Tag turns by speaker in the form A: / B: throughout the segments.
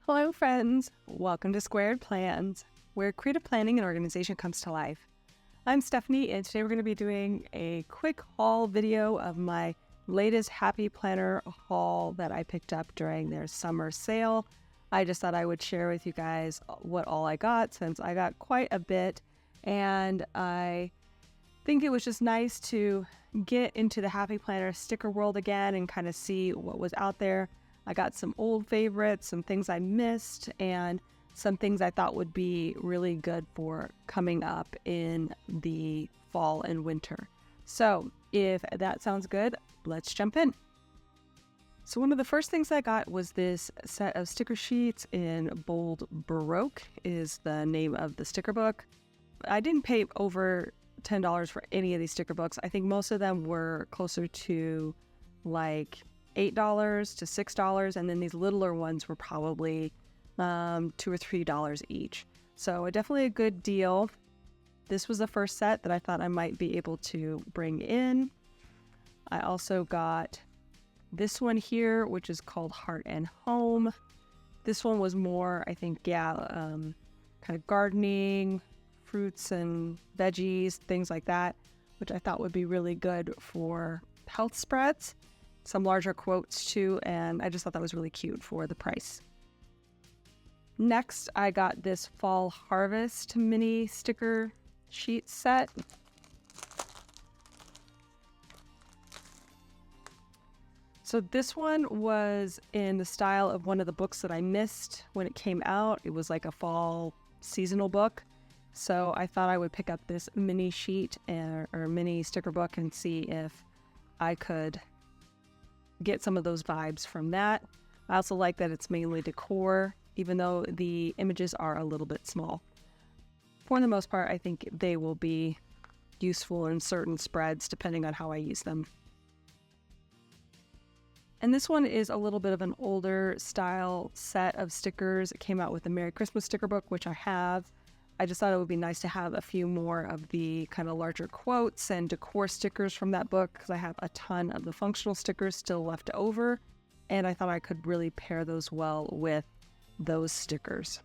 A: Hello friends, welcome to Squaird Plans, where creative planning and organization comes to life. I'm Stephanie, and today we're going to be doing a quick haul video of my latest Happy Planner haul that I picked up during their summer sale. I just thought I would share with you guys what all I got, since I got quite a bit, and I think it was just nice to get into the Happy Planner sticker world again and kind of see what was out there. I got some old favorites, some things I missed, and some things I thought would be really good for coming up in the fall and winter. So if that sounds good, let's jump in. So one of the first things I got was this set of sticker sheets in bold Baroque is the name of the sticker book. I didn't pay over $10 for any of these sticker books. I think most of them were closer to like $8 to $6, and then these littler ones were probably $2 or $3 each. So definitely a good deal. This was the first set that I thought I might be able to bring in. I also got this one here, which is called Heart and Home. This one was more, I think, kind of gardening, fruits and veggies, things like that, which I thought would be really good for health spreads. Some larger quotes too, and I just thought that was really cute for the price. Next, I got this Fall Harvest mini sticker sheet set. So this one was in the style of one of the books that I missed when it came out. It was like a fall seasonal book. So I thought I would pick up this mini sheet or mini sticker book and see if I could get some of those vibes from that. I also like that it's mainly decor, even though the images are a little bit small. For the most part, I think they will be useful in certain spreads depending on how I use them. And this one is a little bit of an older style set of stickers. It came out with the Merry Christmas sticker book, which I have. I just thought it would be nice to have a few more of the kind of larger quotes and decor stickers from that book, because I have a ton of the functional stickers still left over, and I thought I could really pair those well with those stickers.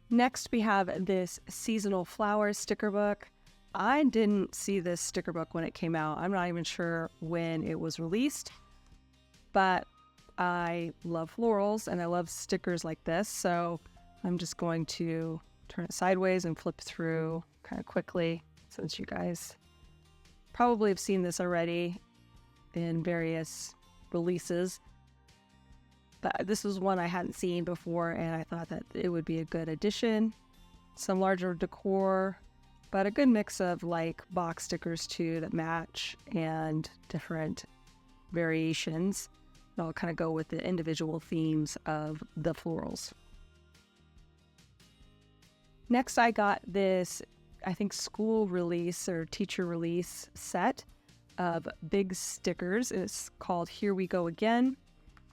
A: Next, we have this seasonal flowers sticker book. I didn't see this sticker book when it came out. I'm not even sure when it was released, but I love florals and I love stickers like this, so I'm just going to turn it sideways and flip through kind of quickly, since you guys probably have seen this already in various releases. But this was one I hadn't seen before, and I thought that it would be a good addition. Some larger decor, but a good mix of like box stickers too that match and different variations. I'll kind of go with the individual themes of the florals. Next, I got this, I think, school release or teacher release set of big stickers. It's called Here We Go Again.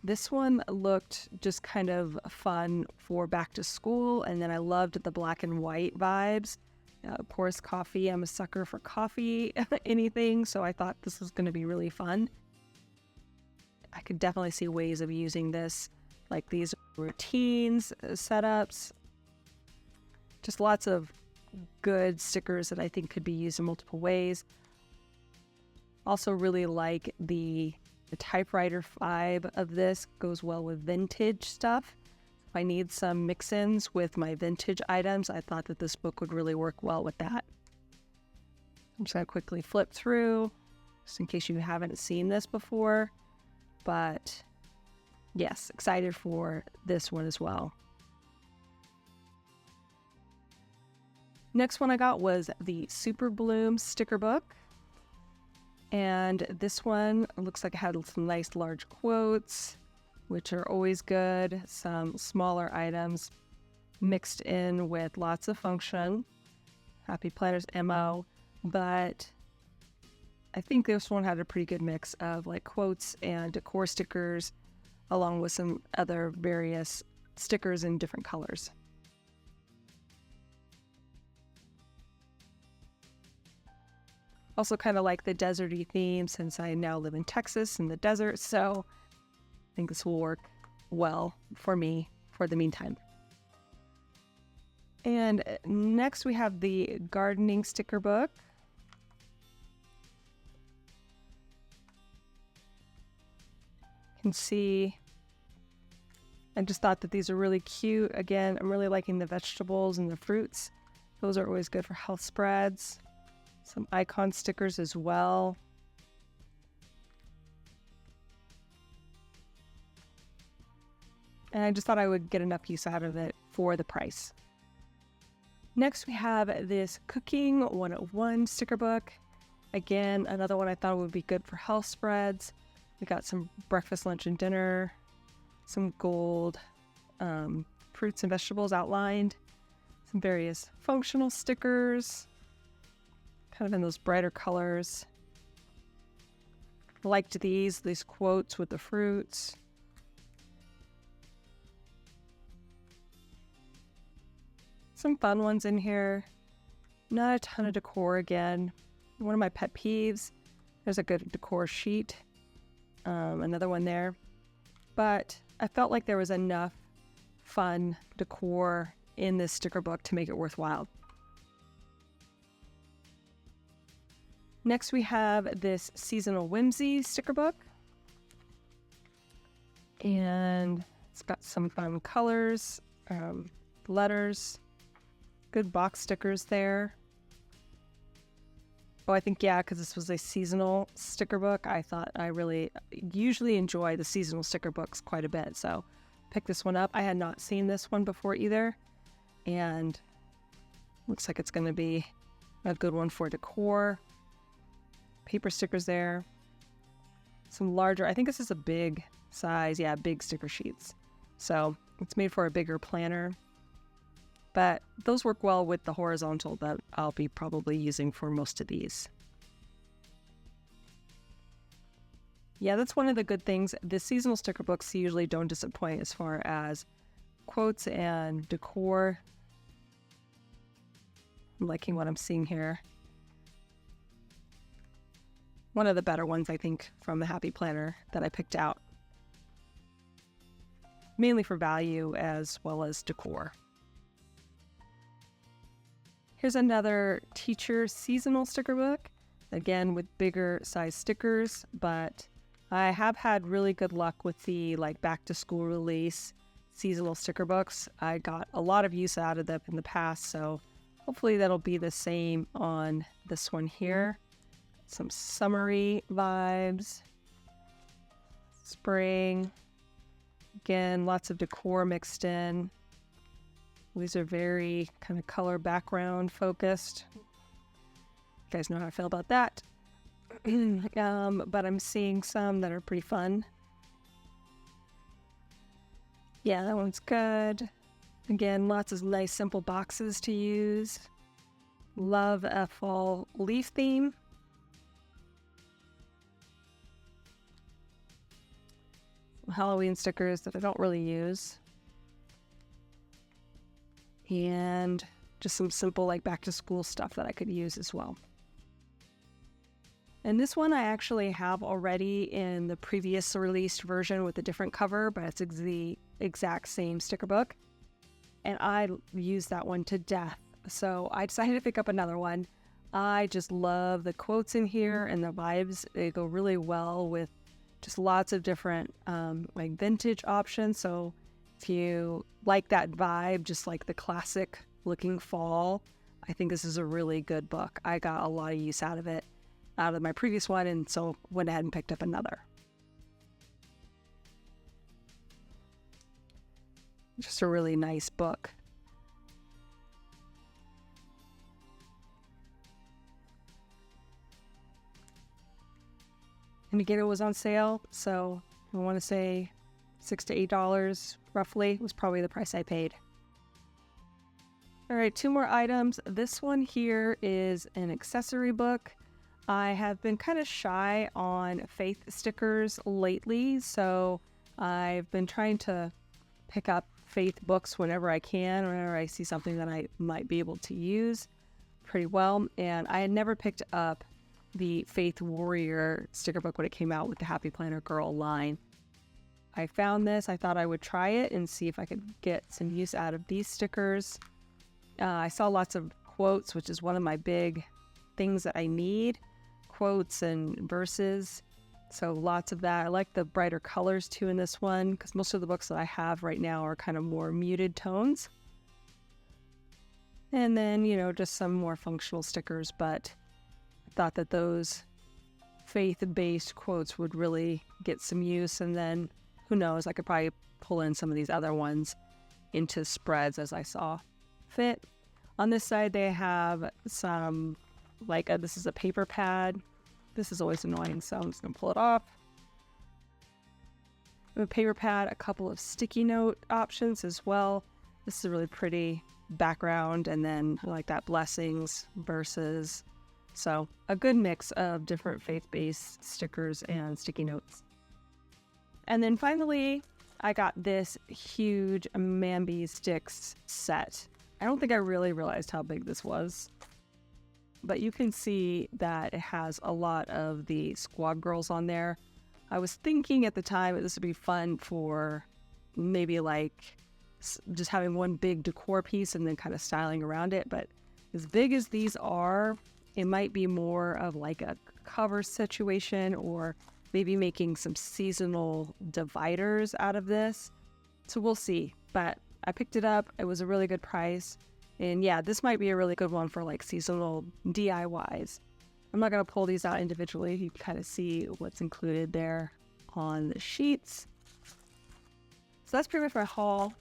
A: This one looked just kind of fun for back to school, and then I loved the black and white vibes. Of course, coffee. I'm a sucker for coffee, anything, so I thought this was going to be really fun. I could definitely see ways of using this, like these routines, setups, just lots of good stickers that I think could be used in multiple ways. Also really like the typewriter vibe of this, goes well with vintage stuff. If I need some mix-ins with my vintage items, I thought that this book would really work well with that. I'm just going to quickly flip through, just in case you haven't seen this before. But yes, excited for this one as well. Next one I got was the Super Bloom sticker book. And this one looks like it had some nice large quotes, which are always good. Some smaller items mixed in with lots of function. Happy Planner's MO, but I think this one had a pretty good mix of like quotes and decor stickers, along with some other various stickers in different colors. Also kind of like the deserty theme since I now live in Texas in the desert, so I think this will work well for me for the meantime. And next we have the gardening sticker book. You can see, I just thought that these are really cute. Again, I'm really liking the vegetables and the fruits. Those are always good for health spreads. Some icon stickers as well. And I just thought I would get enough use out of it for the price. Next, we have this Cooking 101 sticker book. Again, another one I thought would be good for health spreads. We got some breakfast, lunch, and dinner, some gold fruits and vegetables outlined, some various functional stickers, kind of in those brighter colors. Liked these quotes with the fruits. Some fun ones in here. Not a ton of decor again. One of my pet peeves. There's a good decor sheet. Another one there. But I felt like there was enough fun decor in this sticker book to make it worthwhile. Next we have this Seasonal Whimsy sticker book. And it's got some fun colors, letters. Good box stickers there. Oh, I think, yeah, because this was a seasonal sticker book, I thought I really usually enjoy the seasonal sticker books quite a bit. So pick this one up. I had not seen this one before either. And looks like it's going to be a good one for decor. Paper stickers there. Some larger, I think this is a big size. Yeah, big sticker sheets. So it's made for a bigger planner. But those work well with the horizontal that I'll be probably using for most of these. Yeah, that's one of the good things. The seasonal sticker books usually don't disappoint as far as quotes and decor. I'm liking what I'm seeing here. One of the better ones, I think, from the Happy Planner that I picked out. Mainly for value as well as decor. Here's another teacher seasonal sticker book, again with bigger size stickers, but I have had really good luck with the back to school release seasonal sticker books. I got a lot of use out of them in the past, so hopefully that'll be the same on this one here. Some summery vibes, spring, again, lots of decor mixed in. These are very kind of color background focused. You guys know how I feel about that. But I'm seeing some that are pretty fun. Yeah, that one's good. Again, lots of nice simple boxes to use. Love a fall leaf theme. Halloween stickers that I don't really use. And just some simple back to school stuff that I could use as well. And this one I actually have already in the previous released version with a different cover, but it's the exact same sticker book. And I used that one to death. So I decided to pick up another one. I just love the quotes in here and the vibes. They go really well with just lots of different vintage options. So if you like that vibe, just like the classic looking fall, I think this is a really good book. I got a lot of use out of it, out of my previous one, and so went ahead and picked up another. Just a really nice book. And again, it was on sale, so I want to say $6 to $8 roughly was probably the price I paid. All right, 2 more items. This one here is an accessory book. I have been kind of shy on faith stickers lately, so I've been trying to pick up faith books whenever I can, whenever I see something that I might be able to use pretty well. And I had never picked up the Faith Warrior sticker book when it came out with the Happy Planner Girl line. I found this. I thought I would try it and see if I could get some use out of these stickers. I saw lots of quotes, which is one of my big things that I need. Quotes and verses. So lots of that. I like the brighter colors too in this one, because most of the books that I have right now are kind of more muted tones. And then, you know, just some more functional stickers, but I thought that those faith-based quotes would really get some use. And then, who knows, I could probably pull in some of these other ones into spreads as I saw fit. On this side, they have some, this is a paper pad. This is always annoying, so I'm just going to pull it off. A paper pad, a couple of sticky note options as well. This is a really pretty background, and then I like that blessings verses. So a good mix of different faith-based stickers and sticky notes. And then finally, I got this huge Mambi sticks set. I don't think I really realized how big this was, but you can see that it has a lot of the Squad Girls on there. I was thinking at the time that this would be fun for maybe like just having one big decor piece and then kind of styling around it. But as big as these are, it might be more of like a cover situation, or maybe making some seasonal dividers out of this. So we'll see. But I picked it up. It was a really good price. And yeah, this might be a really good one for like seasonal DIYs. I'm not going to pull these out individually. You can kind of see what's included there on the sheets. So that's pretty much my haul.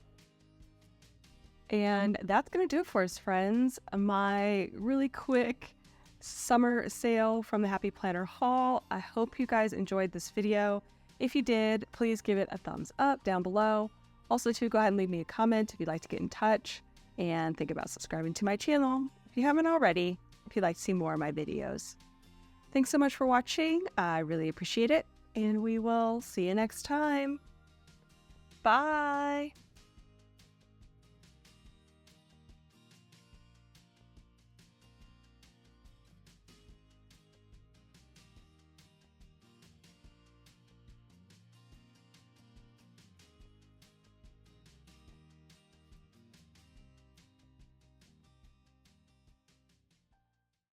A: And that's going to do it for us, friends. My really quick summer sale from the Happy Planner haul. I hope you guys enjoyed this video. If you did, please give it a thumbs up down below. Also, too, go ahead and leave me a comment if you'd like to get in touch, and think about subscribing to my channel if you haven't already, if you'd like to see more of my videos. Thanks so much for watching. I really appreciate it, and we will see you next time. Bye!